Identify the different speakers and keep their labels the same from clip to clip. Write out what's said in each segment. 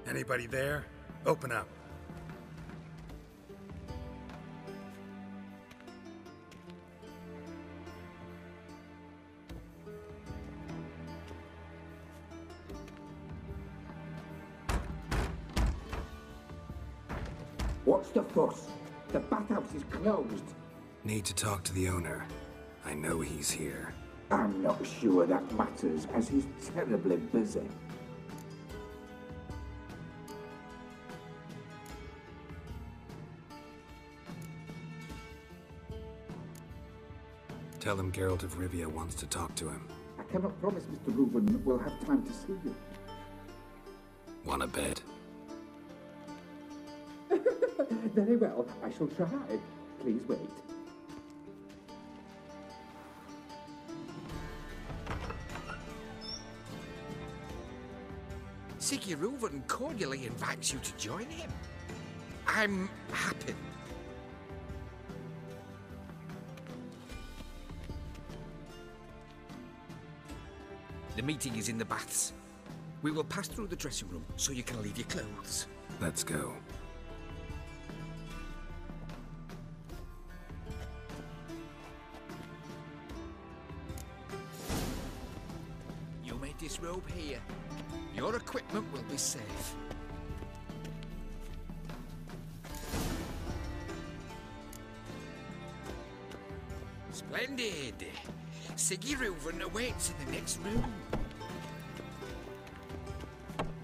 Speaker 1: Anybody there? Open up.
Speaker 2: What's the fuss? The bathhouse is closed.
Speaker 1: Need to talk to the owner. I know he's here.
Speaker 2: I'm not sure that matters, as he's terribly busy.
Speaker 1: Tell him Geralt of Rivia wants to talk to him.
Speaker 2: I cannot promise Mr. Reuben will have time to see you.
Speaker 1: Want a bed?
Speaker 2: Very well, I shall try. Please wait.
Speaker 3: Siggy Reuven cordially invites you to join him. I'm happy. The meeting is in the baths. We will pass through the dressing room so you can leave your clothes.
Speaker 1: Let's go.
Speaker 3: You may disrobe here. Your equipment will be safe. Splendid! Siggy Reuven awaits in the next room.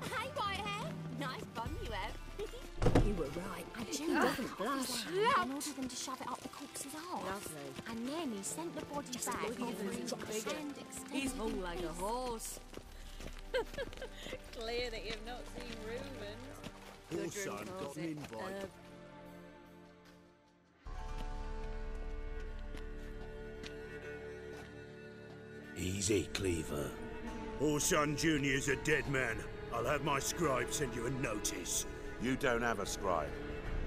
Speaker 4: Hey, Whitehair! Nice bun you have.
Speaker 5: You were right.
Speaker 4: And June doesn't blush. And ordered them to shove it up the corpse's arse.
Speaker 5: Lovely.
Speaker 4: And then he sent the body back
Speaker 5: look at
Speaker 4: over
Speaker 5: him,
Speaker 4: his
Speaker 5: he's bigger.
Speaker 4: hand extended.
Speaker 5: He's more like a horse.
Speaker 6: Clear that you've not seen Reuben.
Speaker 7: Also, I've got an invite.
Speaker 8: Easy, Cleaver.
Speaker 7: Orson Jr.'s a dead man. I'll have my scribe send you a notice.
Speaker 8: You don't have a scribe.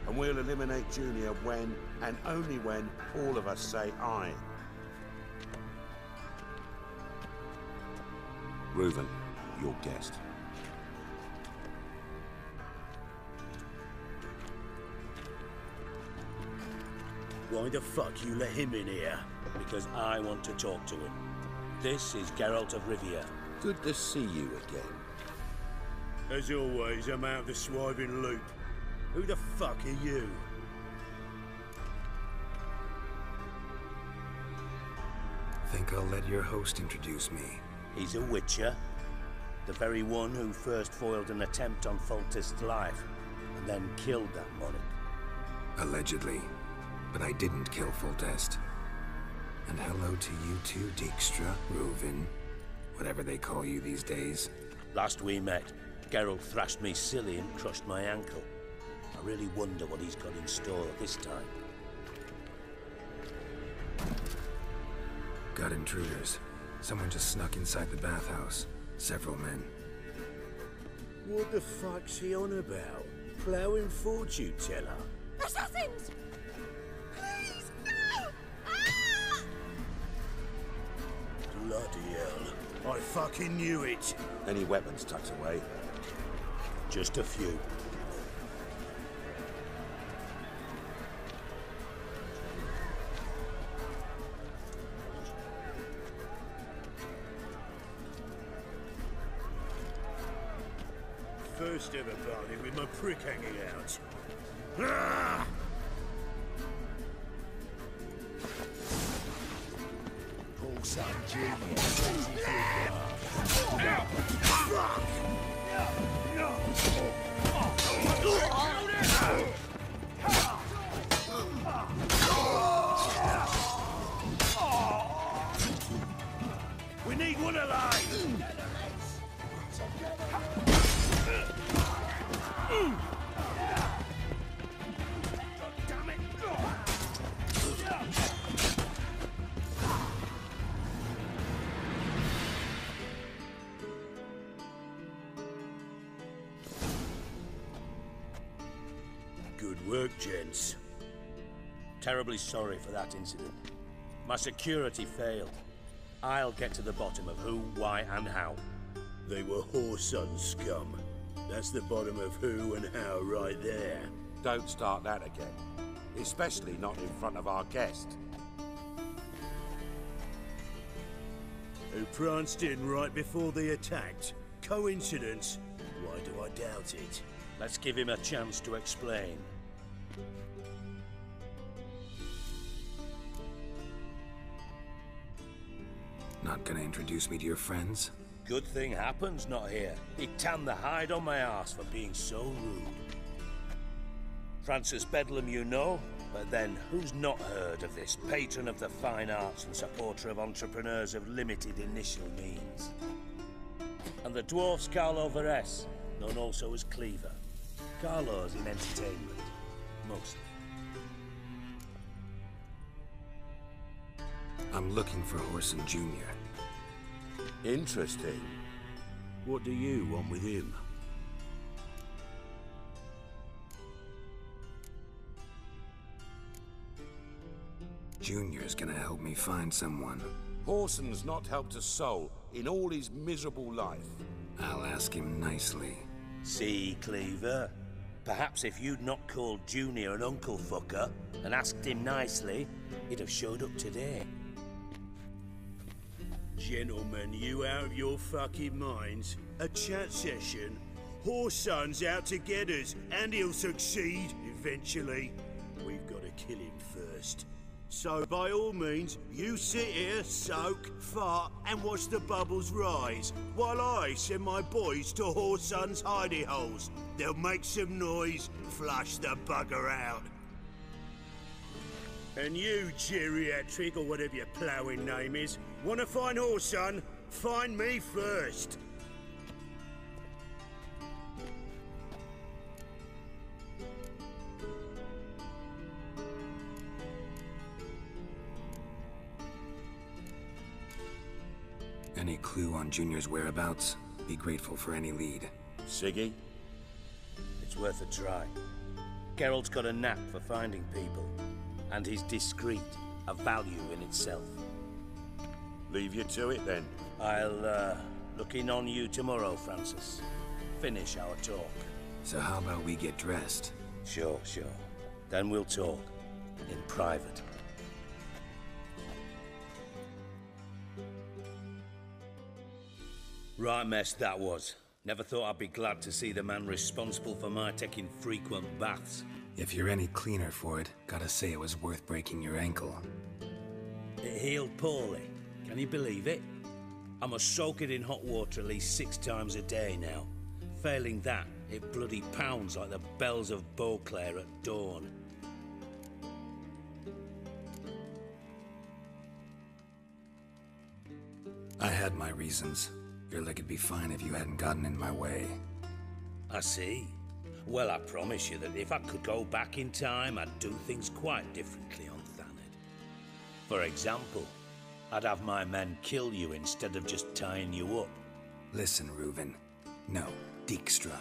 Speaker 8: And we'll eliminate Junior when, and only when, all of us say aye. Reuven, your guest.
Speaker 7: Why the fuck you let him in here?
Speaker 9: Because I want to talk to him. This is Geralt of Rivia.
Speaker 8: Good to see you again.
Speaker 7: As always, I'm out of the swiving loop. Who the fuck are you?
Speaker 1: Think I'll let your host introduce me.
Speaker 9: He's a witcher. The very one who first foiled an attempt on Foltest's life, and then killed that monarch.
Speaker 1: Allegedly. But I didn't kill Foltest. And hello to you too, Dijkstra, Reuven, whatever they call you these days.
Speaker 9: Last we met, Geralt thrashed me silly and crushed my ankle. I really wonder what he's got in store this time.
Speaker 1: Got intruders. Someone just snuck inside the bathhouse. Several men.
Speaker 7: What the fuck's he on about? Ploughing fortune teller?
Speaker 4: Assassins! Please, no! Ah!
Speaker 7: Bloody hell. I fucking knew it.
Speaker 8: Any weapons tucked away?
Speaker 9: Just a few.
Speaker 7: First ever party with my prick hanging out. Ah!
Speaker 10: Ozon Jr.
Speaker 7: We need one alive! Good work, gents.
Speaker 9: Terribly sorry for that incident. My security failed. I'll get to the bottom of who, why, and how.
Speaker 7: They were whoreson scum. That's the bottom of who and how right there.
Speaker 8: Don't start that again. Especially not in front of our guest.
Speaker 7: Who pranced in right before they attacked. Coincidence? Why do I doubt it?
Speaker 9: Let's give him a chance to explain.
Speaker 1: Not gonna introduce me to your friends?
Speaker 9: Good thing Happen's not here. He'd tan the hide on my arse for being so rude. Francis Bedlam you know, but then who's not heard of this patron of the fine arts and supporter of entrepreneurs of limited initial means? And the dwarf's Carlo Veres, known also as Cleaver. Carlo's in entertainment, mostly.
Speaker 1: I'm looking for Horson Jr.
Speaker 8: Interesting.
Speaker 7: What do you want with him?
Speaker 1: Junior's gonna help me find someone.
Speaker 8: Horson's not helped a soul in all his miserable life.
Speaker 1: I'll ask him nicely.
Speaker 9: See, Cleaver? Perhaps if you'd not called Junior an uncle fucker and asked him nicely, he'd have showed up today.
Speaker 7: Gentlemen, you out of your fucking minds? A chat session? Horson's out to get us, and he'll succeed eventually. We've got to kill him first. So by all means, you sit here, soak, fart, and watch the bubbles rise, while I send my boys to Horson's hidey holes. They'll make some noise, flush the bugger out. And you, geriatric, or whatever your ploughing name is, want to find Ozon? Find me first.
Speaker 1: Any clue on Junior's whereabouts? Be grateful for any lead.
Speaker 8: Siggy?
Speaker 9: It's worth a try. Geralt's got a knack for finding people. And he's discreet, a value in itself.
Speaker 8: Leave you to it then.
Speaker 9: I'll, look in on you tomorrow, Francis. Finish our talk.
Speaker 1: So how about we get dressed?
Speaker 9: Sure. Then we'll talk. In private. Right mess that was. Never thought I'd be glad to see the man responsible for my taking frequent baths.
Speaker 1: If you're any cleaner for it, gotta say it was worth breaking your ankle.
Speaker 9: It healed poorly. Can you believe it? I must soak it in hot water at least 6 times a day now. Failing that, it bloody pounds like the bells of Beauclair at dawn.
Speaker 1: I had my reasons. Your leg would be fine if you hadn't gotten in my way.
Speaker 9: I see. Well, I promise you that if I could go back in time, I'd do things quite differently on Thanet. For example, I'd have my men kill you instead of just tying you up.
Speaker 1: Listen, Reuven. No, Dijkstra.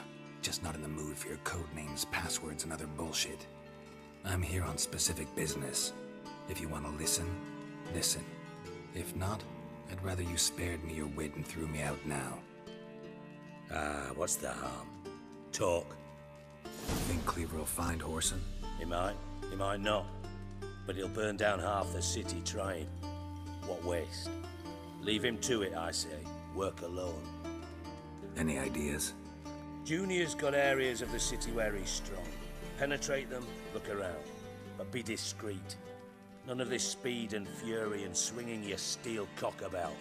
Speaker 1: Just not in the mood for your code names, passwords, and other bullshit. I'm here on specific business. If you want to listen, listen. If not, I'd rather you spared me your wit and threw me out now.
Speaker 9: What's the harm? Talk.
Speaker 1: Think Cleaver will find Horson?
Speaker 9: He might not. But he'll burn down half the city trying. What waste. Leave him to it, I say. Work alone.
Speaker 1: Any ideas?
Speaker 9: Junior's got areas of the city where he's strong. Penetrate them, look around. But be discreet. None of this speed and fury and swinging your steel cock about.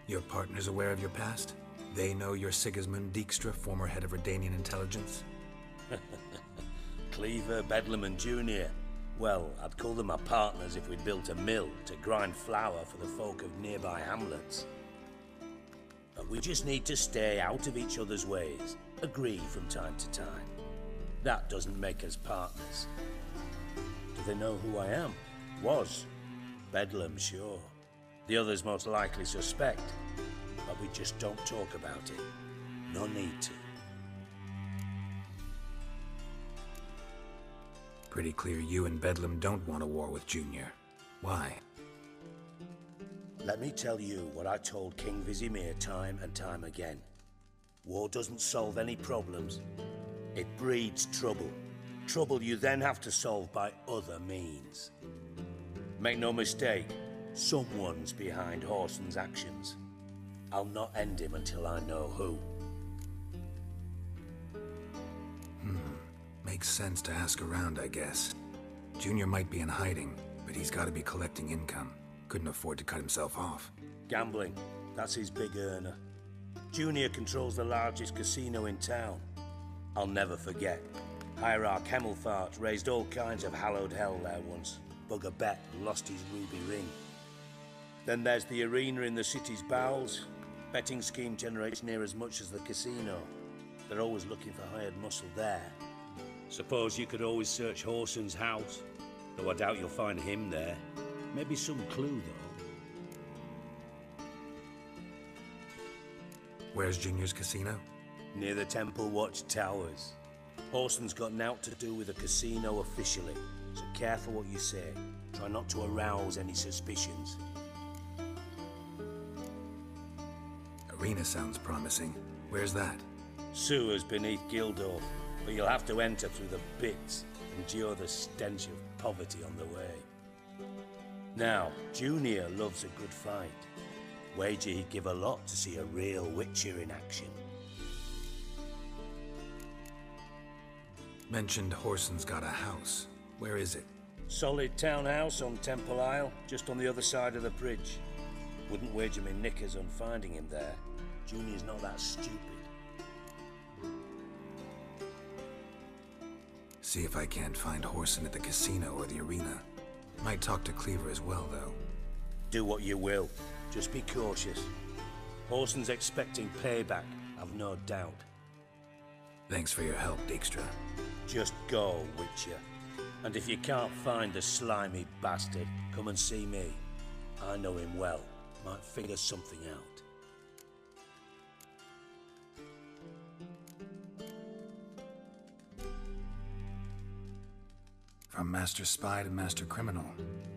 Speaker 1: Your partner's aware of your past? They know you're Sigismund Dijkstra, former head of Redanian intelligence?
Speaker 9: Cleaver, Bedlam and Junior. Well, I'd call them my partners if we'd built a mill to grind flour for the folk of nearby hamlets. But we just need to stay out of each other's ways. Agree from time to time. That doesn't make us partners. Do they know who I am? Was. Bedlam, sure. The others most likely suspect. But we just don't talk about it. No need to.
Speaker 1: Pretty clear you and Bedlam don't want a war with Junior. Why?
Speaker 9: Let me tell you what I told King Vizimir time and time again. War doesn't solve any problems. It breeds trouble. Trouble you then have to solve by other means. Make no mistake, someone's behind Horson's actions. I'll not end him until I know who.
Speaker 1: Makes sense to ask around, I guess. Junior might be in hiding, but he's got to be collecting income. Couldn't afford to cut himself off.
Speaker 9: Gambling, that's his big earner. Junior controls the largest casino in town. I'll never forget. Hierarch Hemmelfart raised all kinds of hallowed hell there once. Bugger bet lost his ruby ring. Then there's the arena in the city's bowels. Betting scheme generates near as much as the casino. They're always looking for hired muscle there. Suppose you could always search Horson's house, though I doubt you'll find him there. Maybe some clue, though.
Speaker 1: Where's Junior's casino?
Speaker 9: Near the Temple Watch Towers. Horson's got naught to do with the casino officially, so careful what you say. Try not to arouse any suspicions.
Speaker 1: Arena sounds promising. Where's that?
Speaker 9: Sewers beneath Gildorf, but you'll have to enter through the pits, endure the stench of poverty on the way. Now, Junior loves a good fight. Wager he'd give a lot to see a real Witcher in action.
Speaker 1: Mentioned Horson's got a house. Where is it?
Speaker 9: Solid townhouse on Temple Isle, just on the other side of the bridge. Wouldn't wager me knickers on finding him there. Junior's not that stupid.
Speaker 1: See if I can't find Horson at the casino or the arena. Might talk to Cleaver as well, though.
Speaker 9: Do what you will. Just be cautious. Horson's expecting payback, I've no doubt.
Speaker 1: Thanks for your help, Dijkstra.
Speaker 9: Just go, Witcher. And if you can't find the slimy bastard, come and see me. I know him well. Might figure something out.
Speaker 1: From Master Spy to Master Criminal.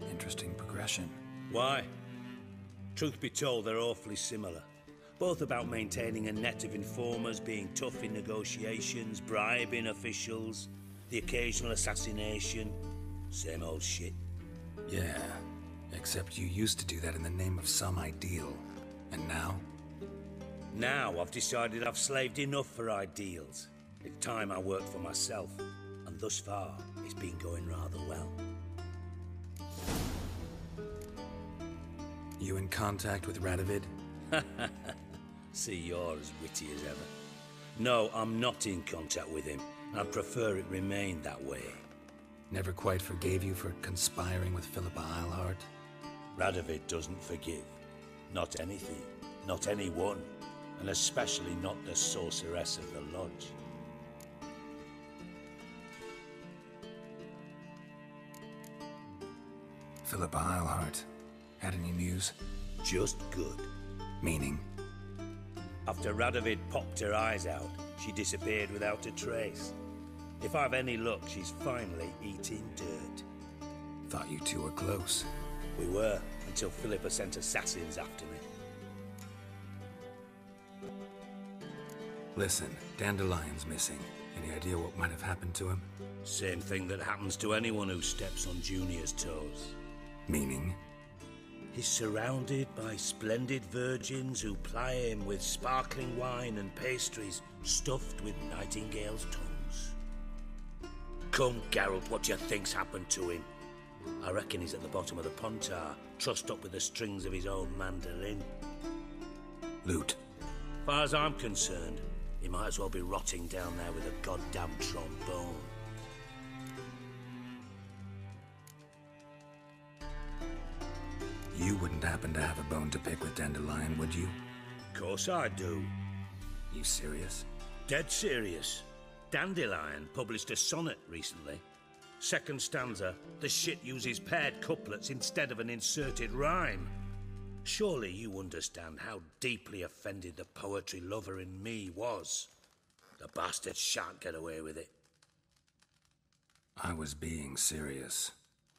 Speaker 1: Interesting progression.
Speaker 9: Why? Truth be told, they're awfully similar. Both about maintaining a net of informers, being tough in negotiations, bribing officials, the occasional assassination. Same old shit.
Speaker 1: Yeah, except you used to do that in the name of some ideal. And now?
Speaker 9: Now I've decided I've slaved enough for ideals. It's time I worked for myself. And thus far, it's been going rather well.
Speaker 1: You in contact with Radovid?
Speaker 9: See, you're as witty as ever. No, I'm not in contact with him. I'd prefer it remained that way.
Speaker 1: Never quite forgave you for conspiring with Philippa Eilhart?
Speaker 9: Radovid doesn't forgive. Not anything. Not anyone. And especially not the sorceress of the lodge.
Speaker 1: Philippa Eilhart. Had any news?
Speaker 9: Just good.
Speaker 1: Meaning?
Speaker 9: After Radovid popped her eyes out, she disappeared without a trace. If I've any luck, she's finally eating dirt.
Speaker 1: Thought you two were close.
Speaker 9: We were, until Philippa sent assassins after me.
Speaker 1: Listen, Dandelion's missing. Any idea what might have happened to him?
Speaker 9: Same thing that happens to anyone who steps on Junior's toes.
Speaker 1: Meaning?
Speaker 9: He's surrounded by splendid virgins who ply him with sparkling wine and pastries stuffed with nightingales' tongues. Come, Geralt, what do you think's happened to him? I reckon he's at the bottom of the Pontar, trussed up with the strings of his own mandolin.
Speaker 1: Loot.
Speaker 9: Far as I'm concerned, he might as well be rotting down there with a goddamn trombone.
Speaker 1: You wouldn't happen to have a bone to pick with Dandelion, would you?
Speaker 9: Of course I do.
Speaker 1: You serious?
Speaker 9: Dead serious. Dandelion published a sonnet recently. Second stanza, the shit uses paired couplets instead of an inserted rhyme. Surely you understand how deeply offended the poetry lover in me was. The bastard shan't get away with it.
Speaker 1: I was being serious.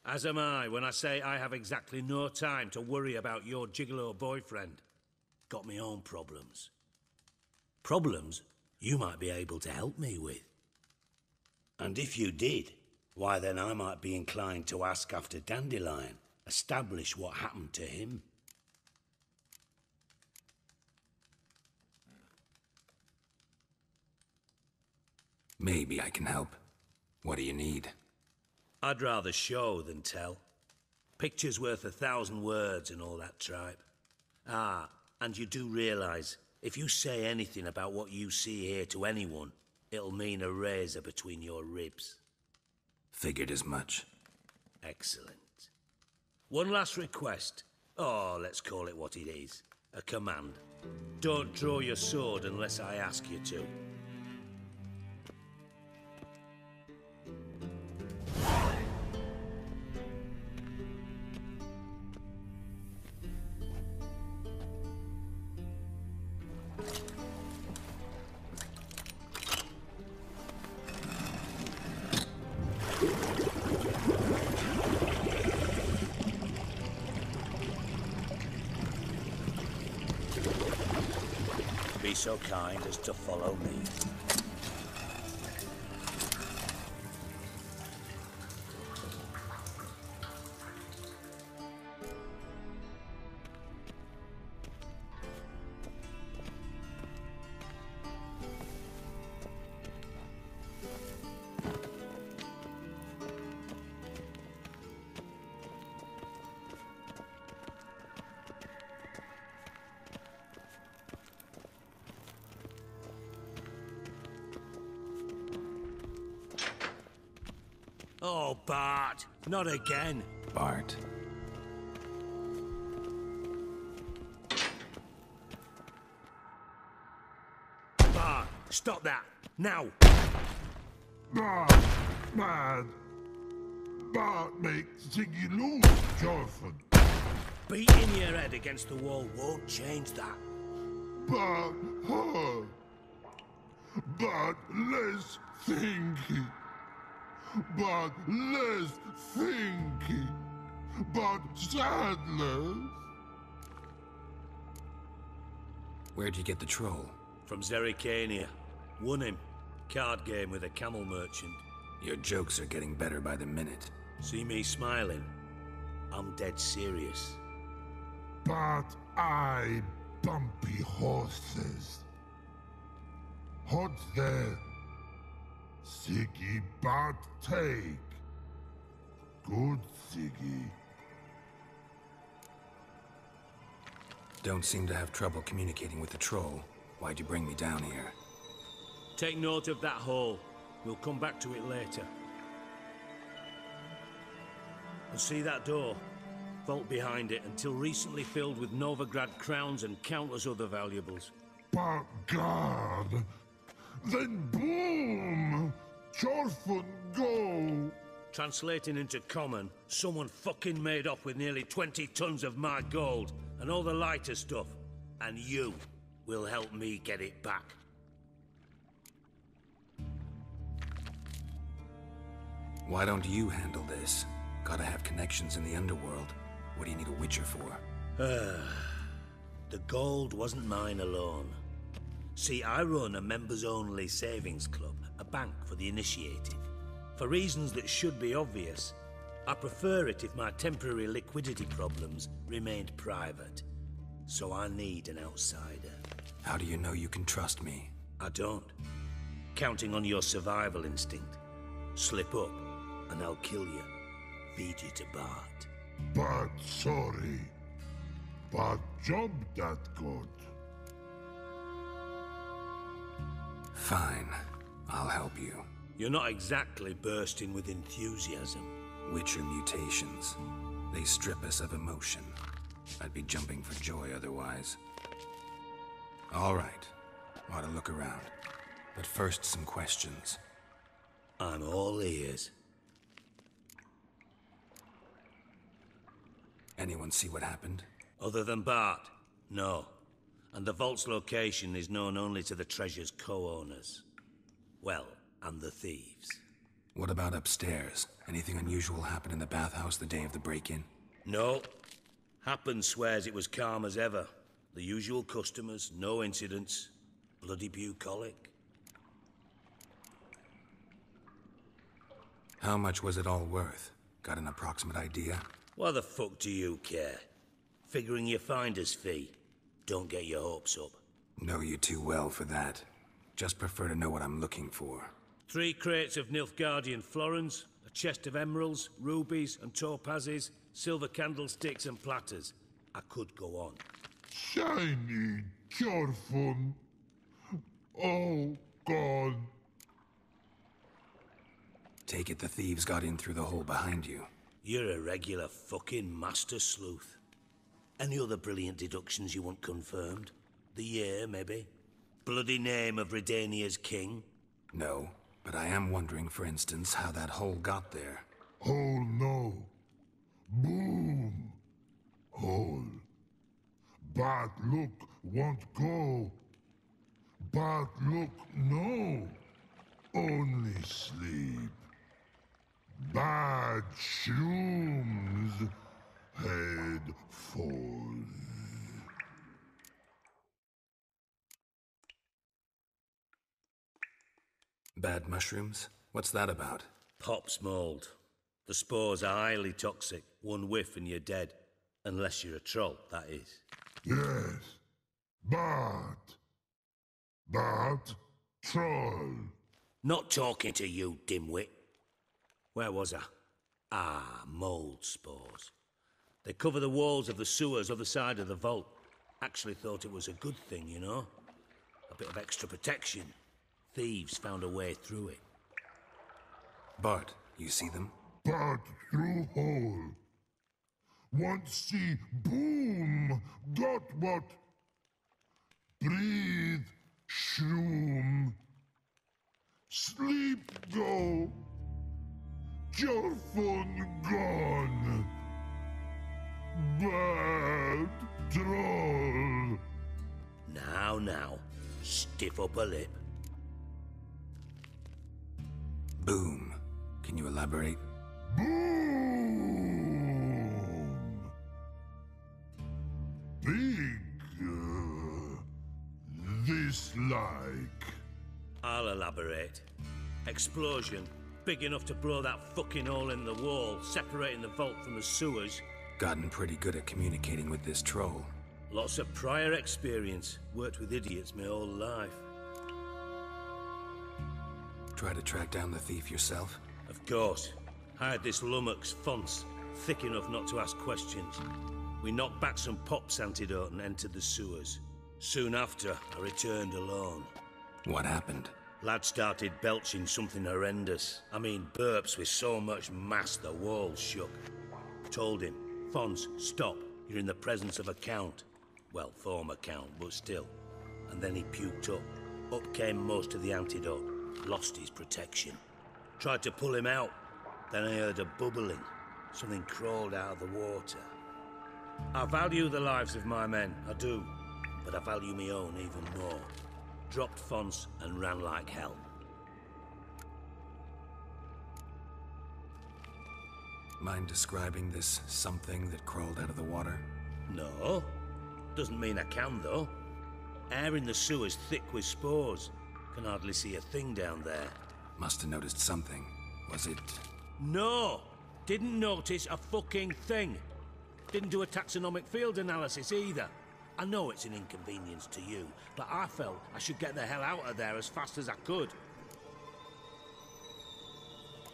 Speaker 9: As am I when I say I have exactly no time to worry about your gigolo boyfriend. Got me own problems. Problems you might be able to help me with. And if you did, why then I might be inclined to ask after Dandelion, establish what happened to him.
Speaker 1: Maybe I can help. What do you need?
Speaker 9: I'd rather show than tell. Picture's worth 1,000 words and all that tripe. Ah, and you do realise, if you say anything about what you see here to anyone, it'll mean a razor between your ribs.
Speaker 1: Figured as much.
Speaker 9: Excellent. One last request. Oh, let's call it what it is. A command. Don't draw your sword unless I ask you to. Be so kind as to follow me. Oh, Bart, not again.
Speaker 1: Bart.
Speaker 9: Bart, stop that, now.
Speaker 10: Bart, man. Bart makes Ziggy lose, Jonathan.
Speaker 9: Beating your head against the wall won't change that.
Speaker 10: Bart, huh? Bart, less thinky. But less thinky, but sadness.
Speaker 1: Where'd you get the troll?
Speaker 9: From Zerrikania. Won him. Card game with a camel merchant.
Speaker 1: Your jokes are getting better by the minute.
Speaker 9: See me smiling? I'm dead serious.
Speaker 10: But I bumpy horses. Hot there. Siggy but take. Good Siggy.
Speaker 1: Don't seem to have trouble communicating with the troll. Why'd you bring me down here?
Speaker 9: Take note of that hole. We'll come back to it later. And see that door? Vault behind it, until recently filled with Novigrad crowns and countless other valuables.
Speaker 10: But God! Then boom! Chorfun go!
Speaker 9: Translating into common, someone fucking made off with nearly 20 tons of my gold and all the lighter stuff. And you will help me get it back.
Speaker 1: Why don't you handle this? Gotta have connections in the underworld. What do you need a witcher for?
Speaker 9: The gold wasn't mine alone. See, I run a members-only savings club, a bank for the initiated. For reasons that should be obvious, I prefer it if my temporary liquidity problems remained private. So I need an outsider.
Speaker 1: How do you know you can trust me?
Speaker 9: I don't. Counting on your survival instinct. Slip up, and I'll kill you. Feed you to Bart.
Speaker 10: But sorry. But job that good.
Speaker 1: Fine. I'll help you.
Speaker 9: You're not exactly bursting with enthusiasm.
Speaker 1: Witcher mutations. They strip us of emotion. I'd be jumping for joy otherwise. All right. Ought to look around. But first, some questions.
Speaker 9: I'm all ears.
Speaker 1: Anyone see what happened?
Speaker 9: Other than Bart? No. And the vault's location is known only to the treasure's co-owners. Well, and the thieves.
Speaker 1: What about upstairs? Anything unusual happen in the bathhouse the day of the break-in?
Speaker 9: No. Happen swears it was calm as ever. The usual customers, no incidents. Bloody bucolic.
Speaker 1: How much was it all worth? Got an approximate idea?
Speaker 9: Why the fuck do you care? Figuring your finder's fee. Don't get your hopes up.
Speaker 1: Know you too well for that. Just prefer to know what I'm looking for.
Speaker 9: 3 crates of Nilfgaardian florins, a chest of emeralds, rubies and topazes, silver candlesticks and platters. I could go on.
Speaker 10: Shiny, careful. Oh, God.
Speaker 1: Take it the thieves got in through the hole behind you.
Speaker 9: You're a regular fucking master sleuth. Any other brilliant deductions you want confirmed? The year, maybe? Bloody name of Redania's king?
Speaker 1: No, but I am wondering, for instance, how that hole got there.
Speaker 10: Hole no. Boom. Hole. Bad look won't go. Bad look no. Only sleep. Bad shrooms. Head falls.
Speaker 1: Bad mushrooms? What's that about?
Speaker 9: Pop's mold. The spores are highly toxic. One whiff and you're dead. Unless you're a troll, that is.
Speaker 10: Yes. Bad. Bad troll.
Speaker 9: Not talking to you, dimwit. Where was I? Ah, mold spores. They cover the walls of the sewers other side of the vault. Actually thought it was a good thing, you know? A bit of extra protection. Thieves found a way through it.
Speaker 1: Bart, you see them?
Speaker 10: Bad through hole. Want see boom. Got what? Breathe. Shroom. Sleep go. Careful gone. Bad troll.
Speaker 9: Now, stiff upper lip.
Speaker 1: Boom. Can you elaborate?
Speaker 10: Boom. Big. This like.
Speaker 9: I'll elaborate. Explosion. Big enough to blow that fucking hole in the wall, separating the vault from the sewers.
Speaker 1: Gotten pretty good at communicating with this troll.
Speaker 9: Lots of prior experience. Worked with idiots my whole life.
Speaker 1: Try to track down the thief yourself?
Speaker 9: Of course. Hired this lummox, Fonce, thick enough not to ask questions. We knocked back some Pop's antidote and entered the sewers. Soon after, I returned alone.
Speaker 1: What happened?
Speaker 9: Lad started belching something horrendous. I mean, burps with so much mass the walls shook. Told him, Fonz, stop. You're in the presence of a count. Well, former count, but still. And then he puked up. Up came most of the antidote. Lost his protection. Tried to pull him out. Then I heard a bubbling. Something crawled out of the water. I value the lives of my men, I do. But I value my own even more. Dropped Fonz and ran like hell.
Speaker 1: Mind describing this something that crawled out of the water?
Speaker 9: No. Doesn't mean I can, though. Air in the sewer's thick with spores. Can hardly see a thing down there.
Speaker 1: Must have noticed something. Was it...
Speaker 9: No! Didn't notice a fucking thing. Didn't do a taxonomic field analysis either. I know it's an inconvenience to you, but I felt I should get the hell out of there as fast as I could.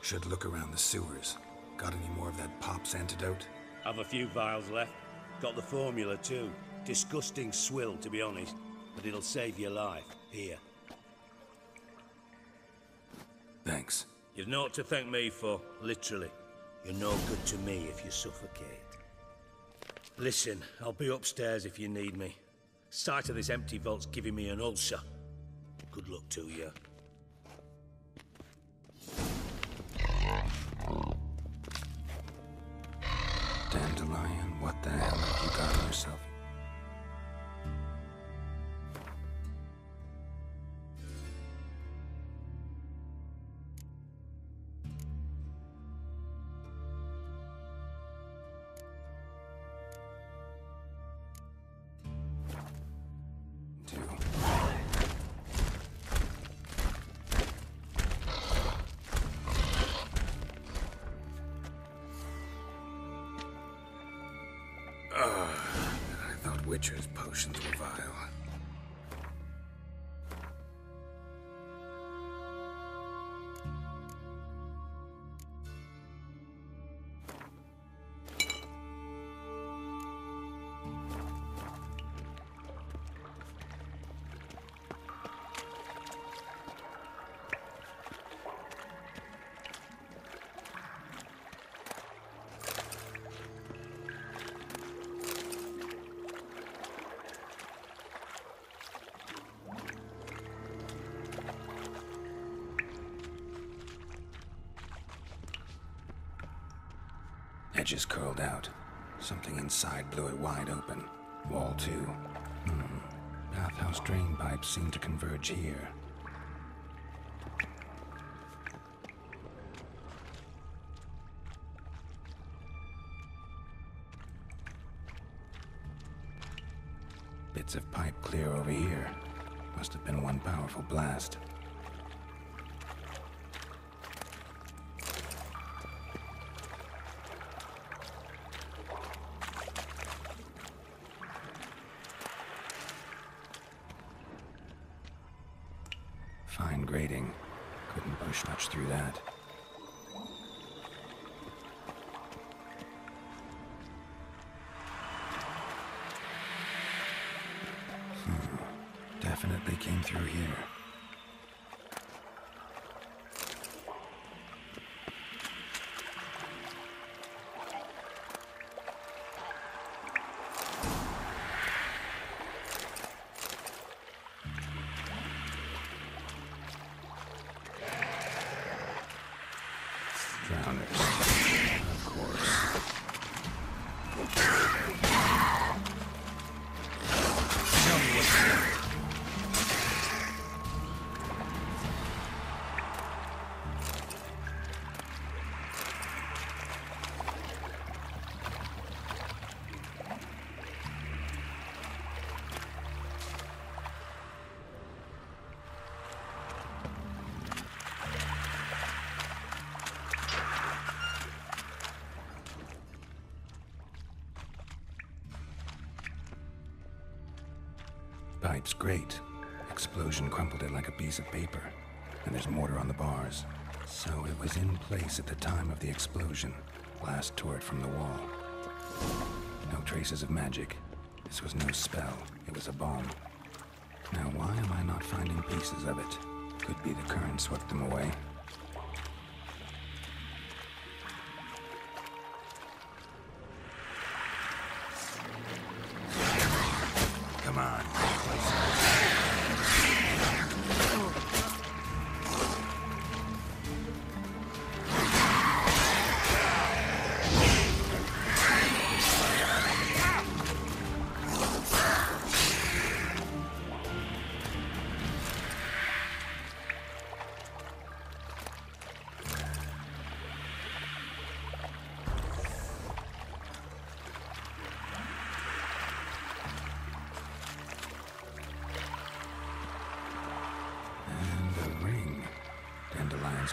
Speaker 1: Should look around the sewers. Got any more of that Pop's antidote?
Speaker 9: Have a few vials left. Got the formula too. Disgusting swill, to be honest. But it'll save your life. Here.
Speaker 1: Thanks.
Speaker 9: You've naught to thank me for, literally. You're no good to me if you suffocate. Listen, I'll be upstairs if you need me. Sight of this empty vault's giving me an ulcer. Good luck to you.
Speaker 1: Dandelion, what the hell have you got yourself? butcher's potions were vile. Edges curled out. Something inside blew it wide open. Wall too. Bathhouse drain pipes seem to converge here. Bits of pipe clear over here. Must have been one powerful blast. Fine grating. Couldn't push much through that. Definitely came through here. Drowners. Of course. Show me what's there. Pipe's great. Explosion crumpled it like a piece of paper. And there's mortar on the bars. So it was in place at the time of the explosion. Blast tore it from the wall. No traces of magic. This was no spell. It was a bomb. Now why am I not finding pieces of it? Could be the current swept them away. Come on.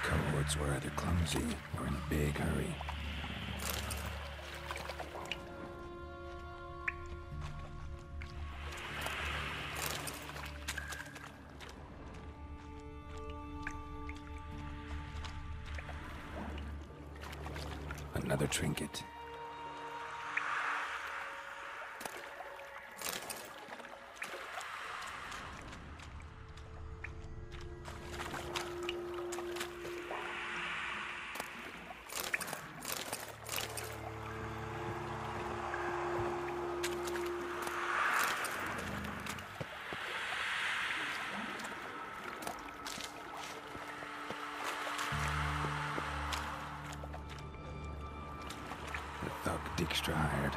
Speaker 1: Cohorts were either clumsy or in a big hurry. Another trinket. Dijkstra hired.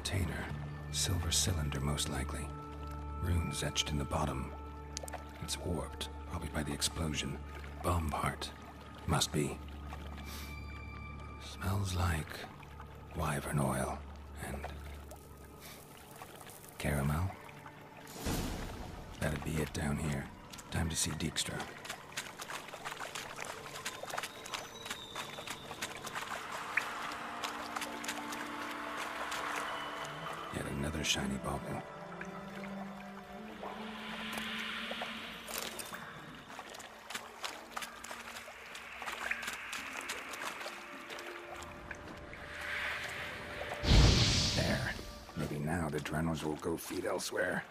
Speaker 1: container. Silver cylinder, most likely. Runes etched in the bottom. It's warped, probably by the explosion. Bomb part. Must be. Smells like wyvern oil and caramel. That'd be it down here. Time to see Dijkstra. Yet another shiny bauble. There. Maybe now the Drenos will go feed elsewhere.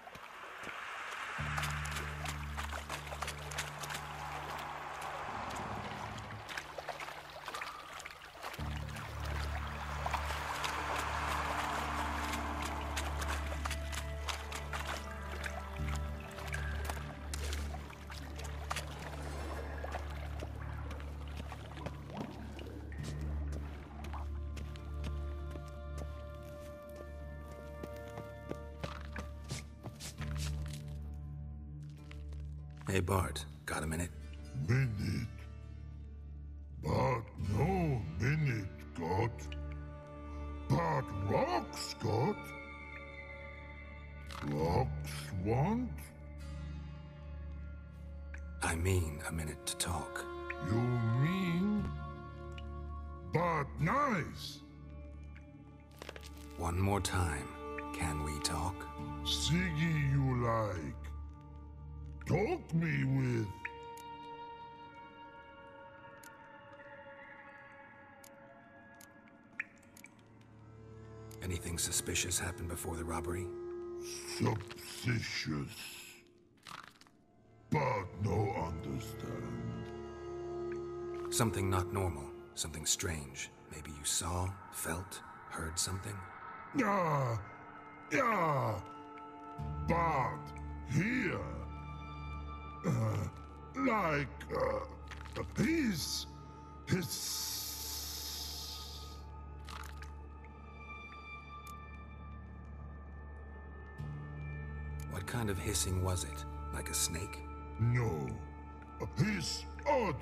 Speaker 1: Hey, Bart, got a minute?
Speaker 10: Minute. But no minute got. But rocks got. Rocks want?
Speaker 1: I mean a minute to talk.
Speaker 10: You mean? But nice.
Speaker 1: One more time. Can we talk?
Speaker 10: Siggy you like. Talk me with.
Speaker 1: Anything suspicious happened before the robbery?
Speaker 10: Suspicious. But no understand.
Speaker 1: Something not normal. Something strange. Maybe you saw, felt, heard something?
Speaker 10: Yeah. But here. His.
Speaker 1: What kind of hissing was it? Like a snake?
Speaker 10: No. His other.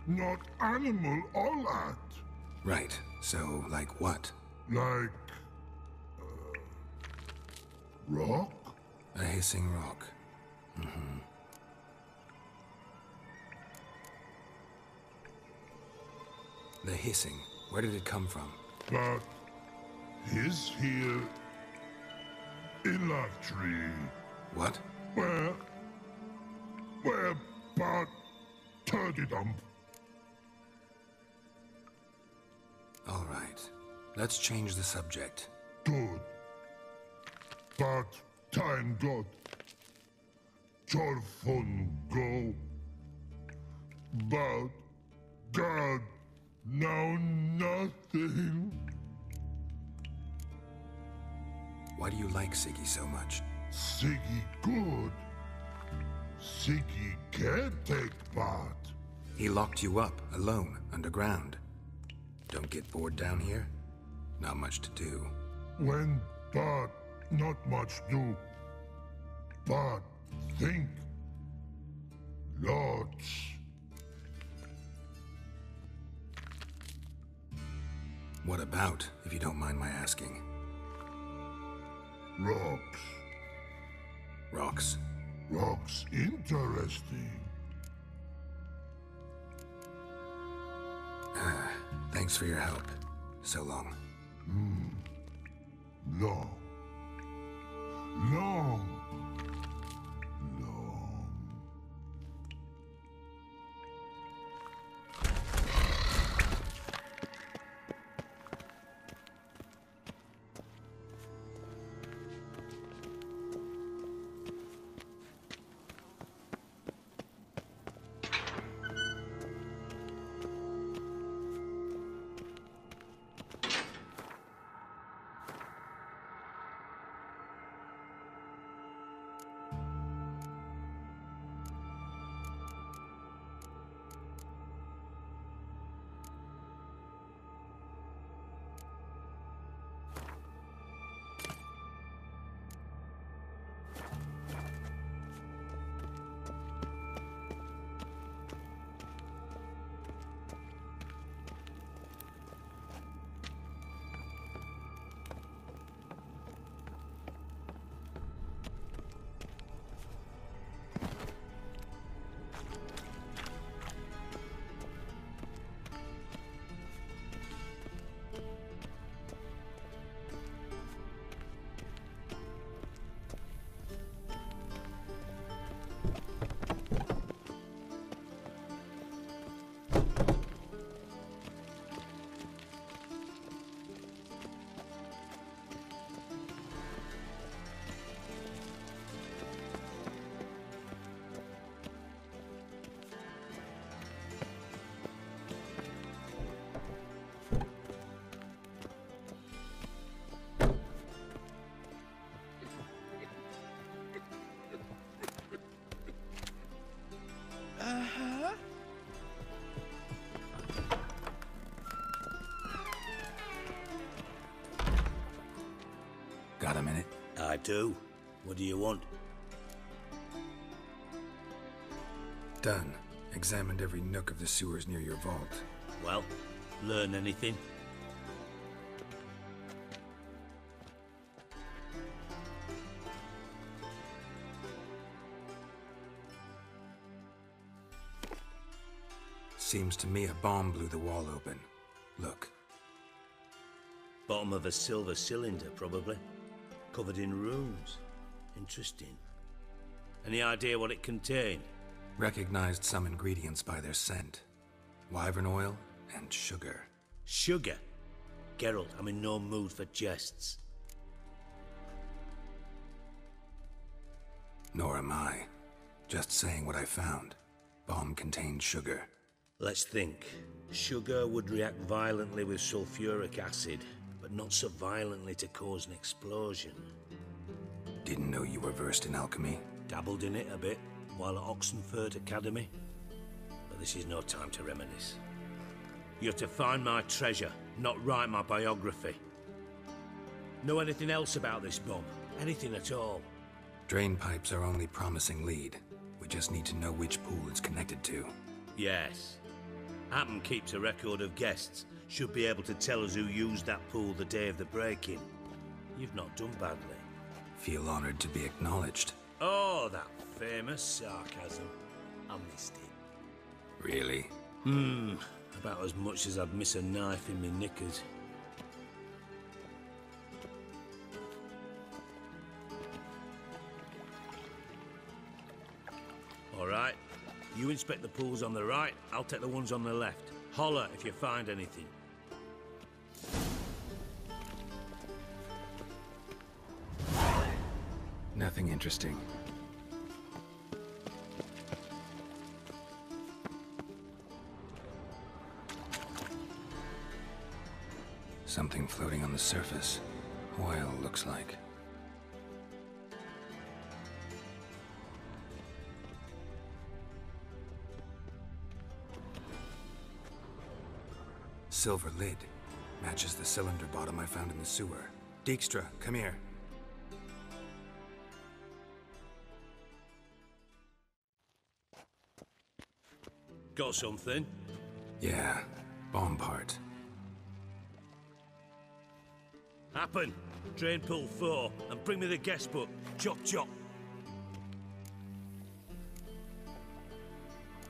Speaker 10: Not animal all that.
Speaker 1: Right. So, like what?
Speaker 10: Like. Rock?
Speaker 1: A hissing rock. Mm-hmm. The hissing, where did it come from?
Speaker 10: But his here in that tree.
Speaker 1: What?
Speaker 10: Where but turkey dump.
Speaker 1: All right. Let's change the subject.
Speaker 10: Good. But time got. Torfun go. But God, now nothing.
Speaker 1: Why do you like Siggy so much?
Speaker 10: Siggy good. Siggy can't take part.
Speaker 1: He locked you up, alone, underground. Don't get bored down here? Not much to do.
Speaker 10: When but not much do. But think. Lots.
Speaker 1: What about, if you don't mind my asking?
Speaker 10: Rocks.
Speaker 1: Rocks?
Speaker 10: Rocks interesting.
Speaker 1: Thanks for your help. So long.
Speaker 10: Long. Long.
Speaker 9: do. What do you want?
Speaker 1: Done. Examined every nook of the sewers near your vault.
Speaker 9: Well, learn anything?
Speaker 1: Seems to me a bomb blew the wall open. Look.
Speaker 9: Bottom of a silver cylinder, probably. Covered in runes. Interesting. Any idea what it contained?
Speaker 1: Recognized some ingredients by their scent. Wyvern oil and sugar.
Speaker 9: Sugar? Geralt, I'm in no mood for jests.
Speaker 1: Nor am I. Just saying what I found. Bomb contained sugar.
Speaker 9: Let's think. Sugar would react violently with sulfuric acid, but not so violently to cause an explosion.
Speaker 1: Didn't know you were versed in alchemy.
Speaker 9: Dabbled in it a bit while at Oxenford Academy. But this is no time to reminisce. You're to find my treasure, not write my biography. Know anything else about this bomb? Anything at all?
Speaker 1: Drain pipes are only promising lead. We just need to know which pool it's connected to.
Speaker 9: Yes. Hammond keeps a record of guests. Should be able to tell us who used that pool the day of the break-in. You've not done badly.
Speaker 1: Feel honored to be acknowledged.
Speaker 9: Oh, that famous sarcasm. I missed it.
Speaker 1: Really?
Speaker 9: About as much as I'd miss a knife in me knickers. All right. You inspect the pools on the right, I'll take the ones on the left. Holler if you find anything.
Speaker 1: Nothing interesting. Something floating on the surface. Oil, looks like. Silver lid. Matches the cylinder bottom I found in the sewer. Dijkstra, come here.
Speaker 9: Got something?
Speaker 1: Yeah, bomb part.
Speaker 9: Happen. Drain pool 4 and bring me the guest book. Chop chop.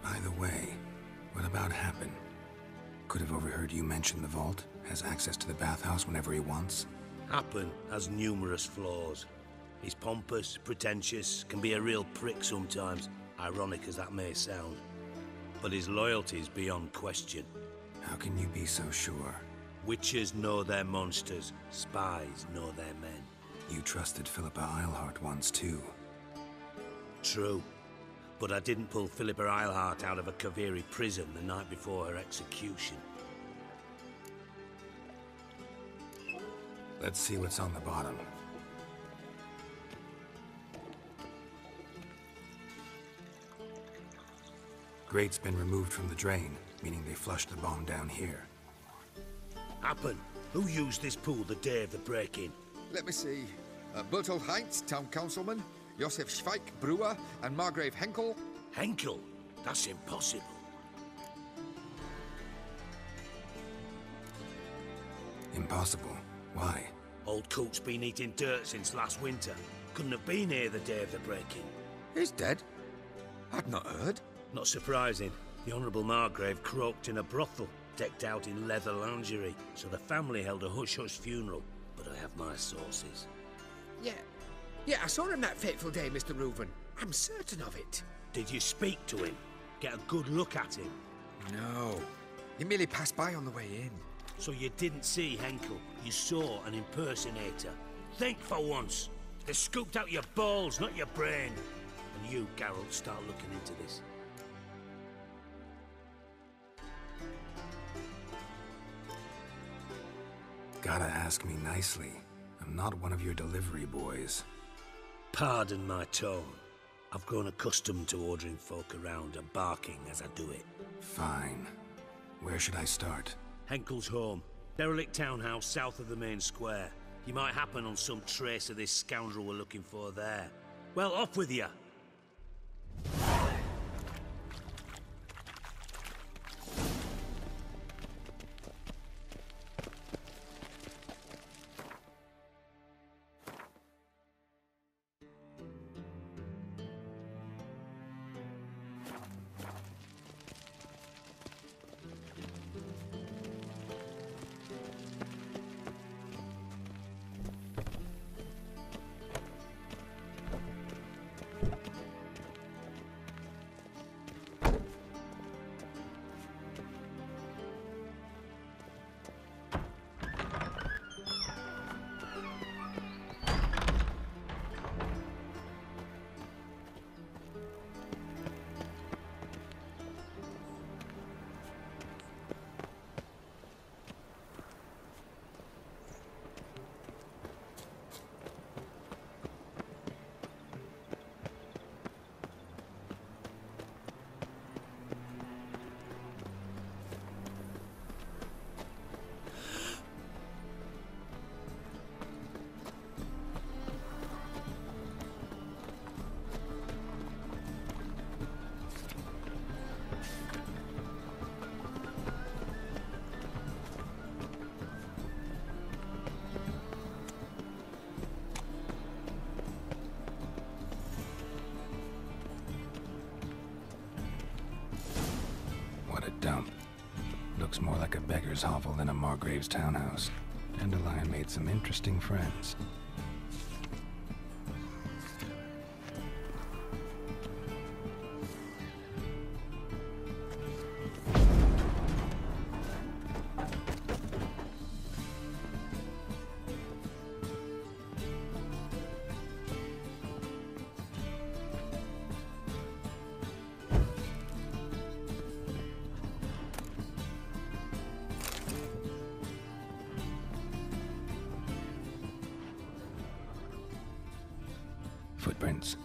Speaker 1: By the way, what about Happen? Could have overheard you mention the vault. Has access to the bathhouse whenever he wants.
Speaker 9: Happen has numerous flaws. He's pompous, pretentious, can be a real prick sometimes, ironic as that may sound. But his loyalty is beyond question.
Speaker 1: How can you be so sure?
Speaker 9: Witches know their monsters, spies know their men.
Speaker 1: You trusted Philippa Eilhart once too.
Speaker 9: True. But I didn't pull Philippa Eilhart out of a Kaviri prison the night before her execution.
Speaker 1: Let's see what's on the bottom. Grate's been removed from the drain, meaning they flushed the bomb down here.
Speaker 9: Happen. Who used this pool the day of the break-in?
Speaker 11: Let me see. Bertolt Heinz, town councilman, Josef Schweik, brewer, and Margrave Henkel.
Speaker 9: Henkel? That's impossible.
Speaker 1: Impossible? Why?
Speaker 9: Old coot's been eating dirt since last winter. Couldn't have been here the day of the break-in.
Speaker 11: He's dead? I'd not heard.
Speaker 9: Not surprising. The Honourable Margrave croaked in a brothel, decked out in leather lingerie, so the family held a hush-hush funeral. But I have my sources.
Speaker 12: Yeah, I saw him that fateful day, Mr. Reuven. I'm certain of it.
Speaker 9: Did you speak to him? Get a good look at him?
Speaker 11: No. He merely passed by on the way in.
Speaker 9: So you didn't see Henkel, you saw an impersonator. Think for once. They scooped out your balls, not your brain. And you, Geralt, start looking into this.
Speaker 1: Gotta ask me nicely. I'm not one of your delivery boys.
Speaker 9: Pardon my tone. I've grown accustomed to ordering folk around and barking as I do it.
Speaker 1: Fine. Where should I start?
Speaker 9: Henkel's home. Derelict townhouse south of the main square. You might happen on some trace of this scoundrel we're looking for there. Well, off with you.
Speaker 1: Dump. Looks more like a beggar's hovel than a Margrave's townhouse. Dandelion made some interesting friends. Footprints.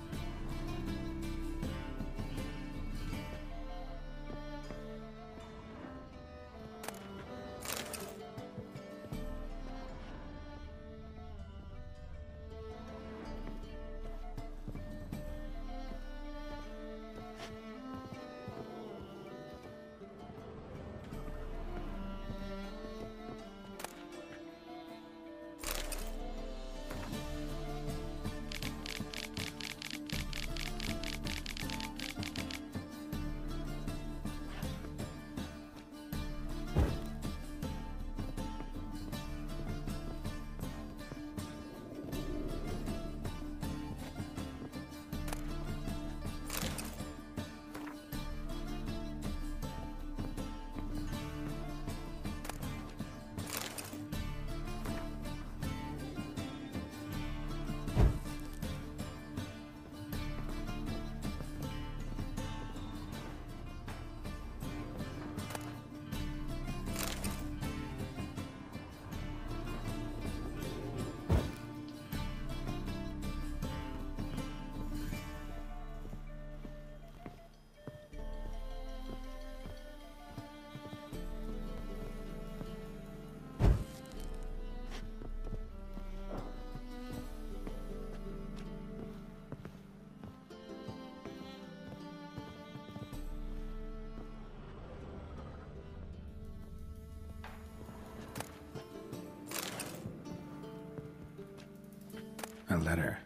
Speaker 1: A letter.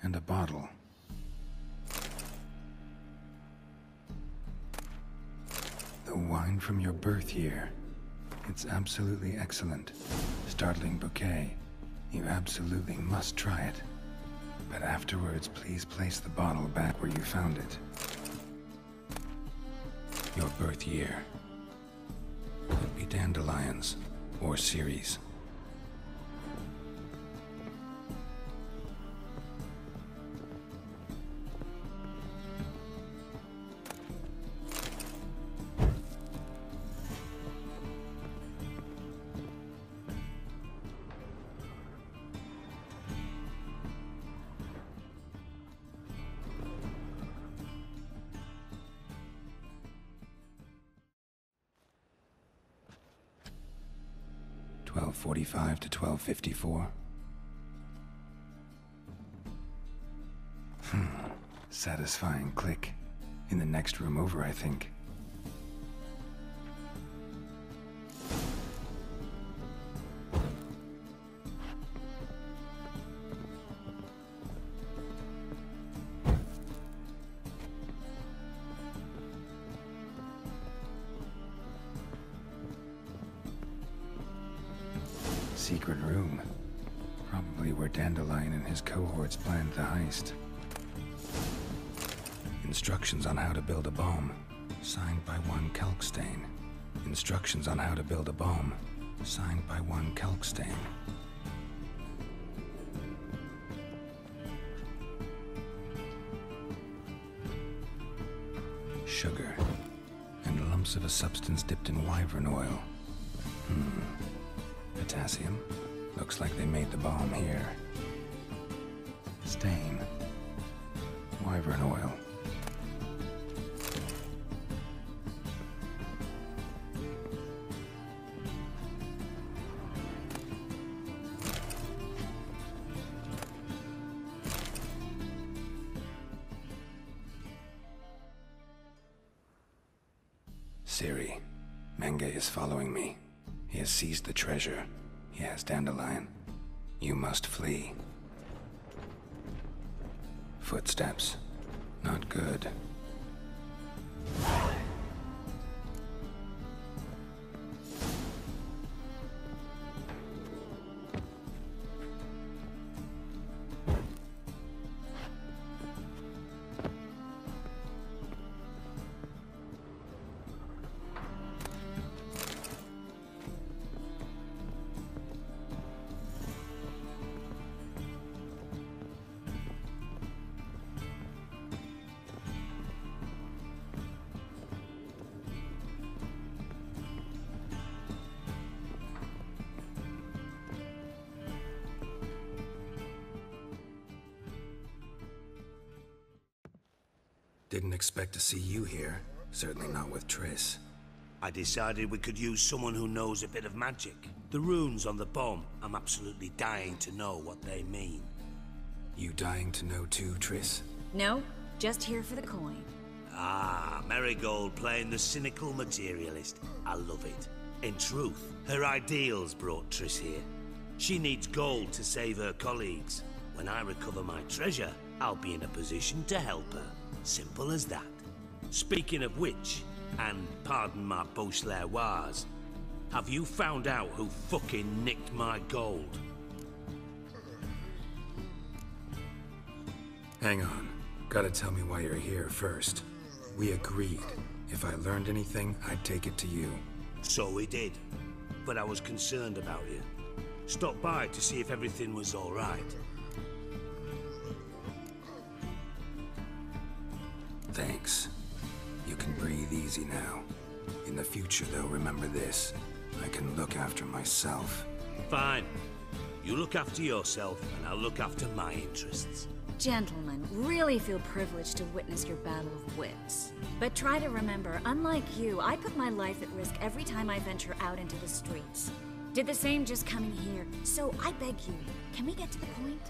Speaker 1: And a bottle. The wine from your birth year. It's absolutely excellent. Startling bouquet. You absolutely must try it. But afterwards, please place the bottle back where you found it. Your birth year. Could be dandelions or Ceres. (12:45 to 12:54). Satisfying click. In the next room over, I think. Secret room. Probably where Dandelion and his cohorts planned the heist. Instructions on how to build a bomb, signed by one Kalkstain. Instructions on how to build a bomb, signed by one Kalkstain. Sugar, and lumps of a substance dipped in wyvern oil. Potassium. Looks like they made the bomb here. Stain. Wyvern oil. Siri, Menge is following me. He has seized the treasure. He has Dandelion. You must flee. Footsteps. Not good. Didn't expect to see you here. Certainly not with Triss.
Speaker 9: I decided we could use someone who knows a bit of magic. The runes on the bomb, I'm absolutely dying to know what they mean.
Speaker 1: You dying to know too, Triss?
Speaker 5: No, just here for the coin.
Speaker 9: Ah, Marigold playing the cynical materialist. I love it. In truth, her ideals brought Triss here. She needs gold to save her colleagues. When I recover my treasure, I'll be in a position to help her. Simple as that. Speaking of which, and pardon my Beauclervoise, have you found out who fucking nicked my gold?
Speaker 1: Hang on. Gotta tell me why you're here first. We agreed. If I learned anything, I'd take it to you.
Speaker 9: So we did. But I was concerned about you. Stopped by to see if everything was all right.
Speaker 1: Thanks. You can breathe easy now. In the future, though, remember this. I can look after myself.
Speaker 9: Fine. You look after yourself, and I'll look after my interests.
Speaker 5: Gentlemen, really feel privileged to witness your battle of wits. But try to remember, unlike you, I put my life at risk every time I venture out into the streets. Did the same just coming here. So I beg you, can we get to the point?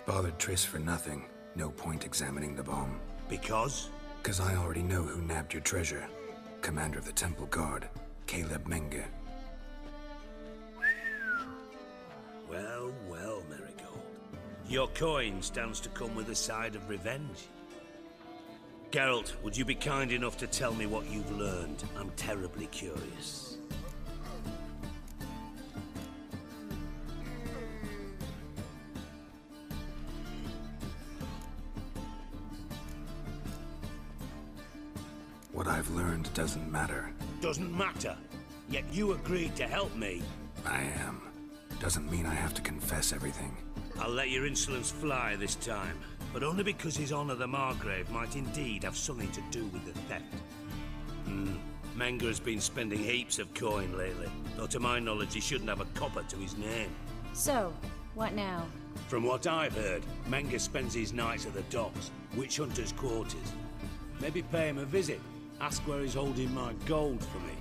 Speaker 1: Bothered Triss for nothing. No point examining the bomb.
Speaker 9: Because?
Speaker 1: Because I already know who nabbed your treasure. Commander of the Temple Guard, Caleb Menge.
Speaker 9: Well, well, Marigold. Your coin stands to come with a side of revenge. Geralt, would you be kind enough to tell me what you've learned? I'm terribly curious.
Speaker 1: What I've learned doesn't matter.
Speaker 9: Doesn't matter? Yet you agreed to help me.
Speaker 1: I am. Doesn't mean I have to confess everything.
Speaker 9: I'll let your insolence fly this time, but only because His Honor the Margrave might indeed have something to do with the theft. Menge has been spending heaps of coin lately, though to my knowledge he shouldn't have a copper to his name.
Speaker 5: So, what now?
Speaker 9: From what I've heard, Menge spends his nights at the docks, witch hunters' quarters. Maybe pay him a visit. Ask where he's holding my gold for me.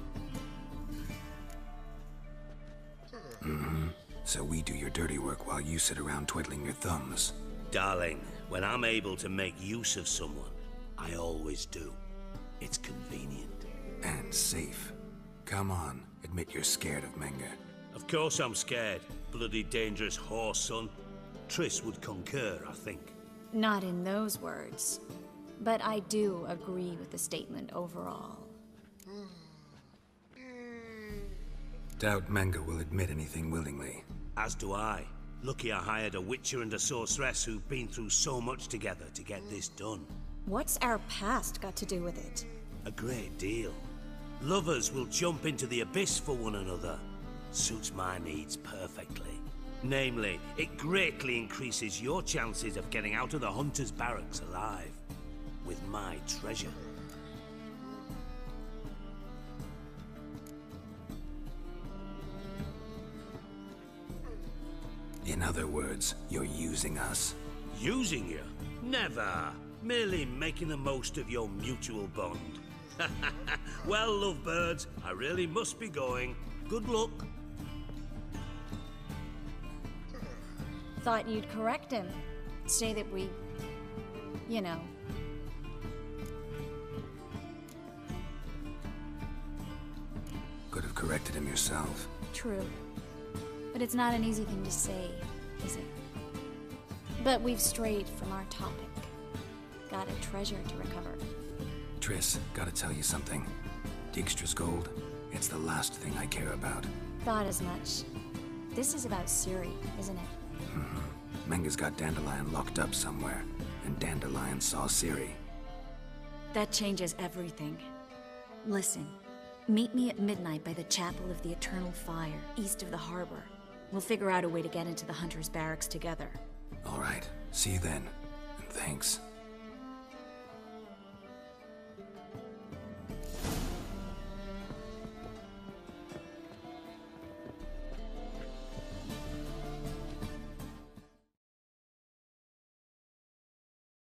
Speaker 1: So we do your dirty work while you sit around twiddling your thumbs.
Speaker 9: Darling, when I'm able to make use of someone, I always do. It's convenient.
Speaker 1: And safe. Come on, admit you're scared of Menga.
Speaker 9: Of course I'm scared. Bloody dangerous horse, son. Triss would concur, I think.
Speaker 5: Not in those words. But I do agree with the statement overall.
Speaker 1: Doubt Menga will admit anything willingly.
Speaker 9: As do I. Lucky I hired a witcher and a sorceress who've been through so much together to get this done.
Speaker 5: What's our past got to do with it?
Speaker 9: A great deal. Lovers will jump into the abyss for one another. Suits my needs perfectly. Namely, it greatly increases your chances of getting out of the hunter's barracks alive. With my treasure.
Speaker 1: In other words, you're using us.
Speaker 9: Using you? Never. Merely making the most of your mutual bond. Well, lovebirds, I really must be going. Good luck.
Speaker 5: Thought you'd correct him. Say that we... you know...
Speaker 1: Could have corrected him yourself.
Speaker 5: True. But it's not an easy thing to say, is it? But we've strayed from our topic. Got a treasure to recover.
Speaker 1: Triss, gotta tell you something. Dijkstra's gold, it's the last thing I care about.
Speaker 5: Thought as much. This is about Ciri, isn't it?
Speaker 1: Mm-hmm. Menga's got Dandelion locked up somewhere, and Dandelion saw Ciri.
Speaker 5: That changes everything. Listen, meet me at midnight by the Chapel of the Eternal Fire, east of the harbor. We'll figure out a way to get into the Hunter's barracks together.
Speaker 1: All right, see you then, and thanks.